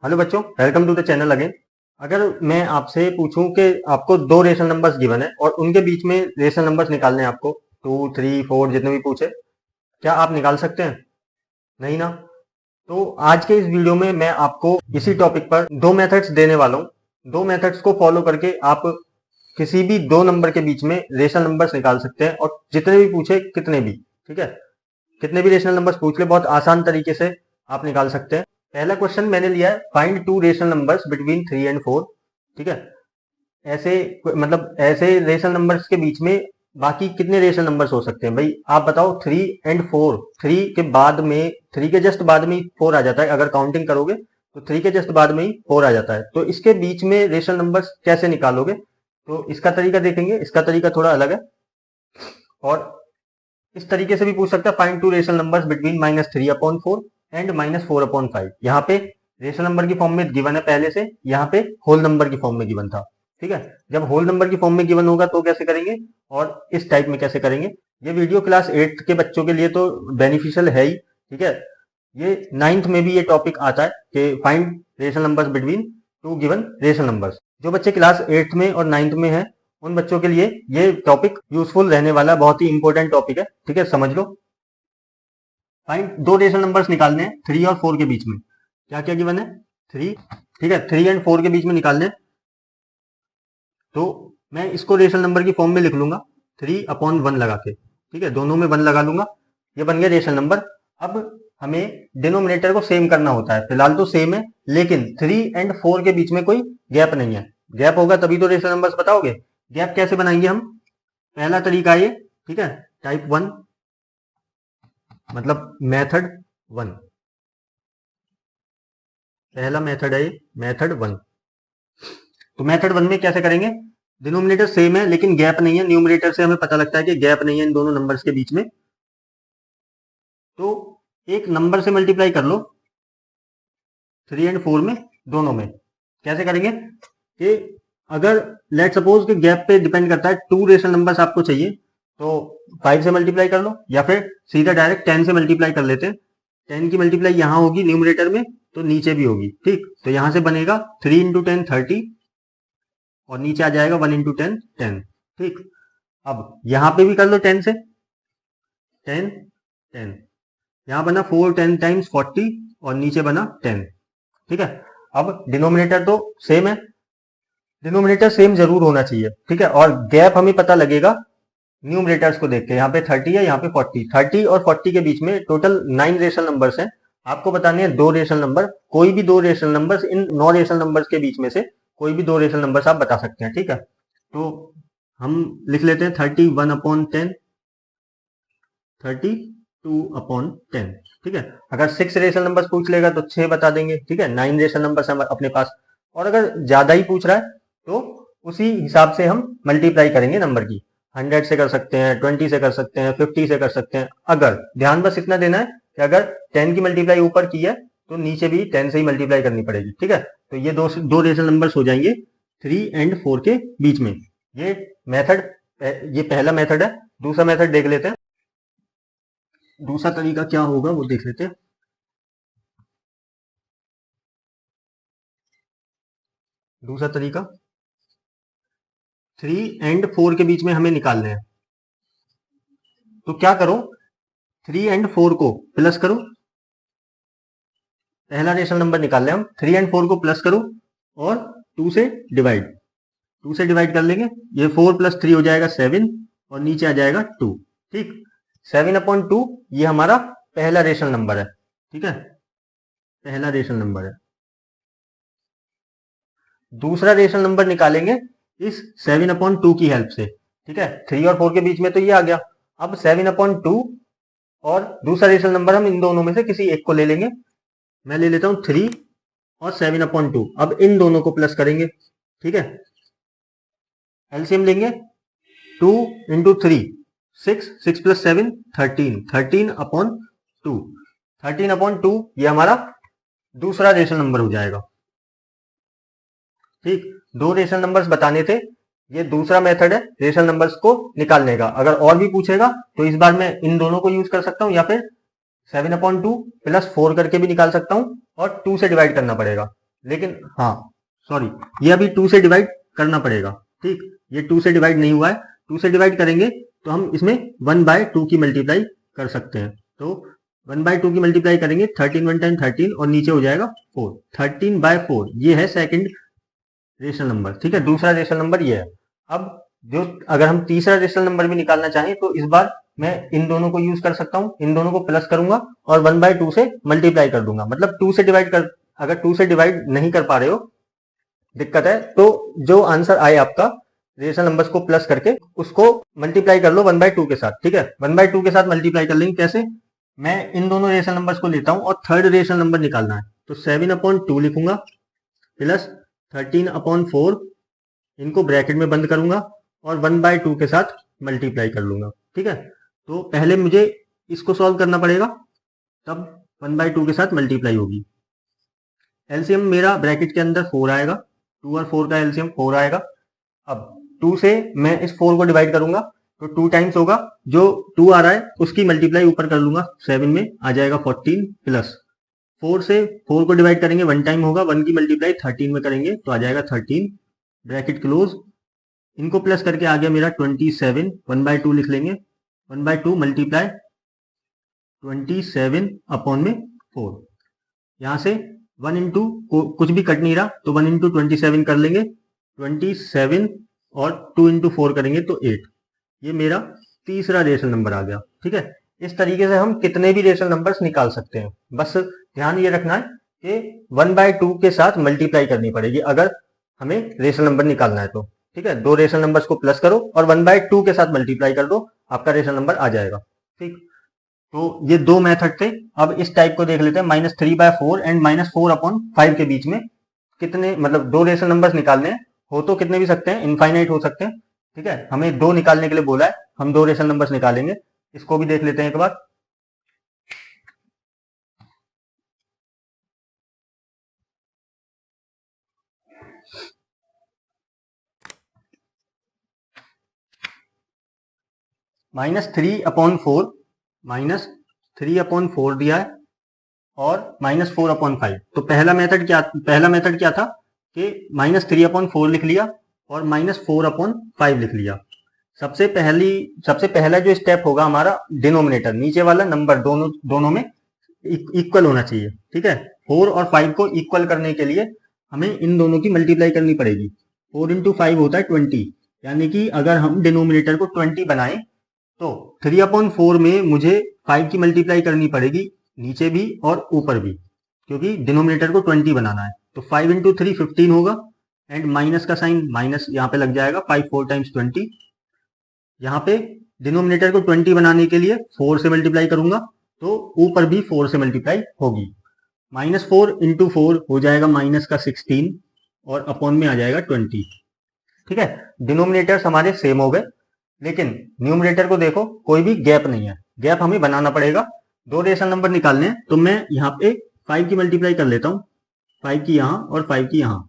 Hello बच्चों, welcome to the channel again. अगर मैं आपसे पूछूं कि आपको दो रेशनल नंबर्स गिवन है और उनके बीच में रेशनल नंबर्स निकालने हैं आपको, 2, 3, 4 जितने भी पूछे, क्या आप निकाल सकते हैं? नहीं ना। तो आज के इस वीडियो में मैं आपको इसी टॉपिक पर दो मेथड्स देने वाला हूँ। दो मेथड्स को फॉलो करके आप किसी भी दो नंबर के बीच में रेशनल नंबर्स निकाल सकते हैं, और जितने भी पूछे कितने भी, ठीक है, कितने भी रेशनल नंबर्स पूछ ले, बहुत आसान तरीके से आप निकाल सकते हैं। पहला क्वेश्चन मैंने लिया है, find two rational numbers between 3 and 4। ठीक है, ऐसे मतलब ऐसे रेशनल नंबर्स के बीच में बाकी कितने रेशनल नंबर्स हो सकते हैं भाई, आप बताओ। 3 and 4, 3 के जस्ट बाद में ही 4 आ जाता है। अगर काउंटिंग करोगे तो 3 के जस्ट बाद में ही 4 आ जाता है। तो इसके बीच में रेशनल नंबर्स कैसे निकालोगे, तो इसका तरीका देखेंगे। इसका तरीका थोड़ा अलग है, और इस तरीके से भी पूछ सकता है, find two rational numbers between -3/4 and -4/5। यहाँ पे रेशनल नंबर की फॉर्म में गिवन है पहले से, यहाँ पे होल नंबर की फॉर्म में गिवन था। ठीक है, जब होल नंबर की फॉर्म में गिवन होगा तो कैसे करेंगे, और इस टाइप में कैसे करेंगे। ये वीडियो क्लास 8 के बच्चों के लिए तो बेनिफिशियल है ही। ठीक है, ये 9th में भी ये टॉपिक आता है कि find rational numbers between two given rational numbers. जो बच्चे क्लास 8th में और 9th में है, उन बच्चों के लिए ये टॉपिक यूजफुल रहने वाला, बहुत ही इंपॉर्टेंट टॉपिक है। ठीक है, समझ लो। फाइंड दो रेशनल नंबर्स निकालने हैं 3 और 4 के बीच में। क्या क्या गिवन है? 3। ठीक है, 3 and 4 के बीच में निकालने हैं। तो मैं इसको रेशनल नंबर की फॉर्म में लिख लूंगा, 3/1 लगा के। ठीक है, दोनों में 1 लगा लूंगा, ये बन गया रेशनल नंबर। अब हमें डिनोमिनेटर को सेम करना होता है। फिलहाल तो सेम है, लेकिन 3 and 4 के बीच में कोई गैप नहीं है। गैप होगा तभी तो रेशनल नंबर्स बताओगे। गैप कैसे बनाएंगे हम? पहला तरीका ये, ठीक है, टाइप 1, मतलब मेथड 1। पहला मेथड है ये, मेथड 1। तो मेथड 1 में कैसे करेंगे? डिनोमिनेटर सेम है लेकिन गैप नहीं है। न्यूमरेटर से हमें पता लगता है कि गैप नहीं है इन दोनों नंबर्स के बीच में। तो एक नंबर से मल्टीप्लाई कर लो 3 and 4 में, दोनों में। कैसे करेंगे कि अगर लेट सपोज कि गैप पे डिपेंड करता है, 2 रेशनल नंबर्स आपको चाहिए, तो 5 से मल्टीप्लाई कर लो, या फिर सीधा डायरेक्ट 10 से मल्टीप्लाई कर लेते हैं। 10 की मल्टीप्लाई यहां होगी न्यूमरेटर में, तो नीचे भी होगी। ठीक, तो यहां से बनेगा 3 × 10 30, और नीचे आ जाएगा 1 × 10 10। ठीक, अब यहां पे भी कर लो 10 से, 10 10, यहां बना 4 10 टाइम्स 40, और नीचे बना 10। ठीक है, अब डिनोमिनेटर तो सेम है, डिनोमिनेटर सेम जरूर होना चाहिए। ठीक है, और गैप हमें पता लगेगा न्यूमरेटर्स को देख के। यहाँ पे 30 है, यहाँ पे 40। 30 और 40 के बीच में टोटल 9 रेशनल नंबर्स हैं। आपको बताने हैं दो रेशनल नंबर, कोई भी दो रेशनल नंबर्स, इन 9 रेशनल नंबर्स के बीच में से कोई भी दो रेशनल नंबर्स आप बता सकते हैं। ठीक है, तो हम लिख लेते हैं 31/10, 32/10। ठीक है, अगर 6 रेशनल नंबर्स पूछ लेगा तो 6 बता देंगे। ठीक है, 9 रेशनल नंबर्स हैं अपने पास। और अगर ज्यादा ही पूछ रहा है तो उसी हिसाब से हम मल्टीप्लाई करेंगे नंबर की। 100 से कर सकते हैं, 20 से कर सकते हैं, 50 से कर सकते हैं। अगर ध्यान बस इतना देना है कि अगर 10 की मल्टीप्लाई ऊपर की है तो नीचे भी 10 से ही मल्टीप्लाई करनी पड़ेगी। ठीक है, तो ये दो रेशनल नंबर्स हो जाएंगे 3 and 4 के बीच में। ये मेथड, ये पहला मेथड है। दूसरा मेथड देख लेते हैं। दूसरा तरीका क्या होगा वो देख लेते हैं। दूसरा तरीका, 3 and 4 के बीच में हमें निकालने हैं। तो क्या करो, 3 and 4 को प्लस करो। पहला रेशनल नंबर निकाल ले हम, 3 and 4 को प्लस करो और 2 से डिवाइड। 2 से डिवाइड कर लेंगे, ये 4 + 3 हो जाएगा 7, और नीचे आ जाएगा 2। ठीक, 7/2 ये हमारा पहला रेशनल नंबर है। ठीक है, पहला रेशनल नंबर है। दूसरा रेशनल नंबर निकालेंगे इस 7/2 की हेल्प से। ठीक है, 3 और 4 के बीच में तो ये आ गया। अब 7/2 और दूसरा रेशनल नंबर हम इन दोनों में से किसी एक को ले लेंगे। मैं ले लेता हूं 3 और 7/2। अब इन दोनों को प्लस करेंगे। ठीक है, एलसीएम लेंगे, 2 × 3 6, 6 + 7 13, 13/2। 13/2 ये हमारा दूसरा रेशनल नंबर हो जाएगा। ठीक, दो रेशनल नंबर्स बताने थे, ये दूसरा मेथड है रेशनल नंबर्स को निकालने का। अगर और भी पूछेगा तो इस बार मैं इन दोनों को यूज कर सकता हूं, या फिर 7/2 + 4 करके भी निकाल सकता हूं, और 2 से डिवाइड करना पड़ेगा। लेकिन हाँ सॉरी, ये अभी 2 से डिवाइड करना पड़ेगा। ठीक, ये 2 से डिवाइड नहीं हुआ है। 2 से डिवाइड करेंगे तो हम इसमें 1/2 की मल्टीप्लाई कर सकते हैं। तो 1/2 की मल्टीप्लाई करेंगे, 13 1 टाइम 13 और नीचे हो जाएगा 4। 13/4 ये है सेकंड रेशनल नंबर। ठीक है, दूसरा रेशनल नंबर ये है। अब जो अगर हम तीसरा रेशनल नंबर भी निकालना चाहें तो इस बार मैं इन दोनों को यूज कर सकता हूं, इन दोनों को प्लस करूंगा और 1/2 से मल्टीप्लाई कर दूंगा। मतलब 2 से डिवाइड कर, अगर 2 से डिवाइड नहीं कर पा रहे हो, दिक्कत है, तो जो आंसर आए आपका रेशनल नंबर्स को प्लस करके उसको मल्टीप्लाई कर लो 1/2 के साथ। ठीक है, 1/2 के साथ मल्टीप्लाई कर लेंगे। कैसे? मैं इन दोनों रेशनल नंबर्स को लेता हूं और थर्ड रेशनल नंबर निकालना है, तो 7/2 लिखूंगा प्लस 13/4, इनको ब्रैकेट में बंद करूंगा और 1/2 के साथ मल्टीप्लाई कर लूंगा। ठीक है, तो पहले मुझे इसको सॉल्व करना पड़ेगा, तब 1/2 के साथ मल्टीप्लाई होगी। एलसीएम मेरा ब्रैकेट के अंदर 4 आएगा, 2 और 4 का एलसीएम 4 आएगा। अब 2 से मैं इस 4 को डिवाइड करूंगा तो 2 टाइम्स होगा, जो 2 आ रहा है उसकी मल्टीप्लाई ऊपर कर लूंगा, 7 में आ जाएगा 14 प्लस 4 से 4 को डिवाइड करेंगे 1 टाइम होगा, 1 की मल्टीप्लाई 13 में करेंगे तो आ जाएगा 13, ब्रैकेट क्लोज। इनको प्लस करके आ गया मेरा 27, 1/2 लिख लेंगे, 1/2 मल्टीप्लाई 27/4। यहां से 1 इंटू कुछ भी कट नहीं रहा तो 1 इंटू 27 कर लेंगे, 27 और 2 इंटू 4 करेंगे तो 8। ये मेरा तीसरा रेशनल नंबर आ गया। ठीक है, इस तरीके से हम कितने भी रेशनल नंबर्स निकाल सकते हैं। बस ध्यान ये रखना है कि 1/2 के साथ मल्टीप्लाई करनी पड़ेगी अगर हमें रेशनल नंबर निकालना है तो। ठीक है, दो रेशनल नंबर्स को प्लस करो और 1/2 के साथ मल्टीप्लाई कर दो, आपका रेशनल नंबर आ जाएगा। ठीक, तो ये दो मेथड थे। अब इस टाइप को देख लेते हैं, -3/4 एंड -4/5 के बीच में कितने, मतलब दो रेशनल नंबर्स निकालने हैं, हो तो कितने भी सकते हैं, इनफाइनाइट हो सकते हैं। ठीक है, हमें दो निकालने के लिए बोला है, हम दो रेशनल नंबर्स निकालेंगे। इसको भी देख लेते हैं एक बार। -3/4, -3/4 दिया है और -4/5। तो पहला मेथड क्या था कि -3/4 लिख लिया और -4/5 लिख लिया। सबसे पहला जो स्टेप होगा हमारा, डिनोमिनेटर नीचे वाला नंबर दोनों में इक्वल होना चाहिए। ठीक है, 4 और 5 को इक्वल करने के लिए हमें इन दोनों की मल्टीप्लाई करनी पड़ेगी। 4 इंटू 5 होता है 20, यानी कि अगर हम डिनोमिनेटर को 20 बनाएं तो 3/4 में मुझे 5 की मल्टीप्लाई करनी पड़ेगी, नीचे भी और ऊपर भी, क्योंकि डिनोमिनेटर को 20 बनाना है। तो 5 इंटू 3 15 होगा, एंड माइनस का साइन माइनस यहाँ पे लग जाएगा, 5 4 टाइम्स 20। यहाँ पे डिनोमिनेटर को 20 बनाने के लिए 4 से मल्टीप्लाई करूंगा तो ऊपर भी 4 से मल्टीप्लाई होगी। -4 इंटू 4 हो जाएगा माइनस का 16 और अपॉन में आ जाएगा 20। ठीक है, डिनोमिनेटर्स हमारे सेम हो गए, लेकिन न्यूमरेटर को देखो कोई भी गैप नहीं है, गैप हमें बनाना पड़ेगा। दो रेशनल नंबर निकालने हैं तो मैं यहाँ पे 5 की मल्टीप्लाई कर लेता हूँ, 5 की यहाँ और 5 की यहाँ,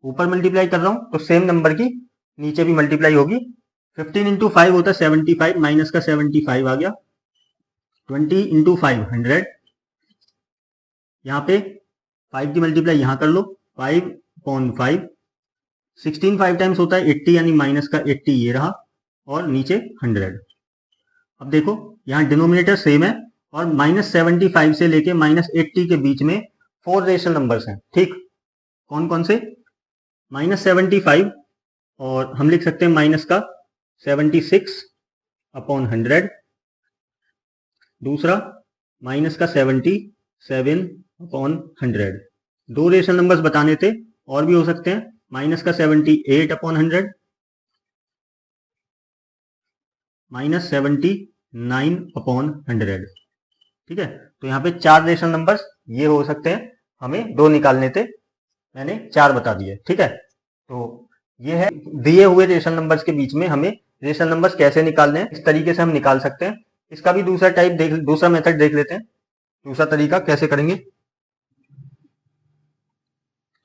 ऊपर मल्टीप्लाई कर रहा हूँ तो सेम नंबर की नीचे भी मल्टीप्लाई होगी। 15 इंटू 5 होता है 75, माइनस का 75 आ गया, 20 इंटू 5 100। यहाँ पे 5 की मल्टीप्लाई यहाँ कर लो, 5/5, 16 5 टाइम्स होता है 80, यानी माइनस का 80 ये रहा और नीचे 100। अब देखो यहाँ डिनोमिनेटर सेम है और -75 से लेके -80 के बीच में 4 रेशनल नंबर्स हैं। ठीक, कौन कौन से? -75, और हम लिख सकते हैं माइनस का 76/100। दूसरा माइनस का 77/100। दो रेशनल नंबर्स बताने थे, और भी हो सकते हैं, माइनस का 78/100, -79/100। ठीक है, तो यहाँ पे 4 रेशनल नंबर्स ये हो सकते हैं, हमें 2 निकालने थे, मैंने 4 बता दिए। ठीक है, तो ये है दिए हुए रेशनल नंबर्स के बीच में हमें रेशनल नंबर्स कैसे निकालने हैं, इस तरीके से हम निकाल सकते हैं। इसका भी दूसरा मेथड देख लेते हैं, दूसरा तरीका कैसे करेंगे,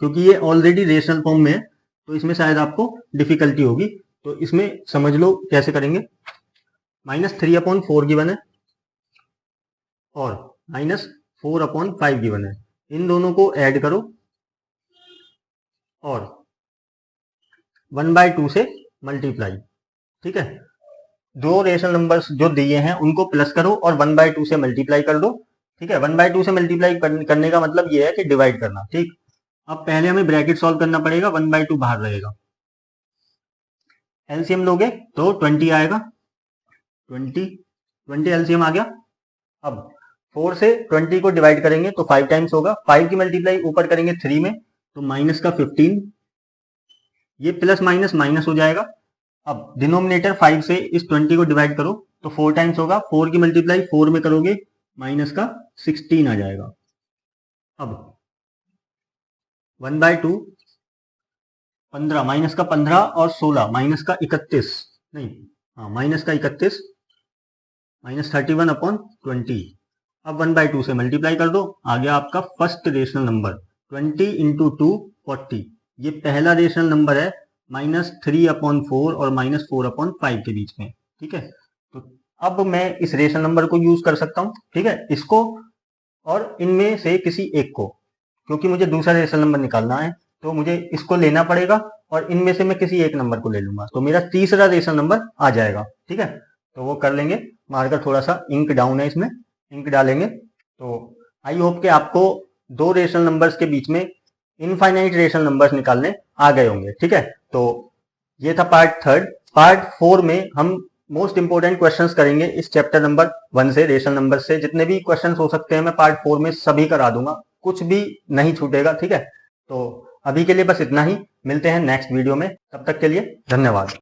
क्योंकि ये ऑलरेडी रेशनल फॉर्म में है तो इसमें शायद आपको डिफिकल्टी होगी, तो इसमें समझ लो कैसे करेंगे। -3/4 गिवन है और -4/5 गिवन है, इन दोनों को ऐड करो और 1/2 से मल्टीप्लाई। ठीक है, दो रेशनल नंबर्स जो दिए हैं उनको प्लस करो और 1/2 से मल्टीप्लाई कर दो। ठीक है, 1/2 से मल्टीप्लाई करने का मतलब ये है कि डिवाइड करना। ठीक, अब पहले हमें ब्रैकेट सॉल्व करना पड़ेगा, 1/2 बाहर रहेगा। एलसीएम लोगे तो 20 आएगा, 20 एलसीएम आ गया। अब 4 से 20 को डिवाइड करेंगे तो 5 टाइम्स होगा, 5 की मल्टीप्लाई ऊपर करेंगे 3 में तो माइनस का 15, ये प्लस माइनस माइनस हो जाएगा। अब डिनोमिनेटर 5 से इस 20 को डिवाइड करो तो 4 टाइम्स होगा, 4 की मल्टीप्लाई 4 में करोगे माइनस का 16 आ जाएगा। अब 1/2 15, माइनस का 15 और 16 माइनस का 31, नहीं हाँ माइनस का 31, -31/20। अब 1/2 से मल्टीप्लाई कर दो, आ गया आपका फर्स्ट रेशनल नंबर 20 इंटू 2 40। ये पहला रेशनल नंबर है -3/4 और -4/5 के बीच में। ठीक है, तो अब मैं इस रेशनल नंबर को यूज कर सकता हूं। ठीक है, इसको और इनमें से किसी एक को, क्योंकि मुझे दूसरा रेशनल नंबर निकालना है तो मुझे इसको लेना पड़ेगा और इनमें से मैं किसी एक नंबर को ले लूंगा तो मेरा तीसरा रेशनल नंबर आ जाएगा। ठीक है, तो वो कर लेंगे। मार्कर थोड़ा सा इंक डाउन है, इसमें इंक डालेंगे। तो आई होप कि आपको दो रेशनल नंबर्स के बीच में इनफाइनाइट रेशनल नंबर्स निकालने आ गए होंगे। ठीक है, तो ये था पार्ट 3। पार्ट 4 में हम मोस्ट इंपोर्टेंट क्वेश्चंस करेंगे इस चैप्टर नंबर 1 से, रेशनल नंबर से जितने भी क्वेश्चंस हो सकते हैं मैं पार्ट 4 में सभी करा दूंगा, कुछ भी नहीं छूटेगा। ठीक है, तो अभी के लिए बस इतना ही, मिलते हैं नेक्स्ट वीडियो में, तब तक के लिए धन्यवाद।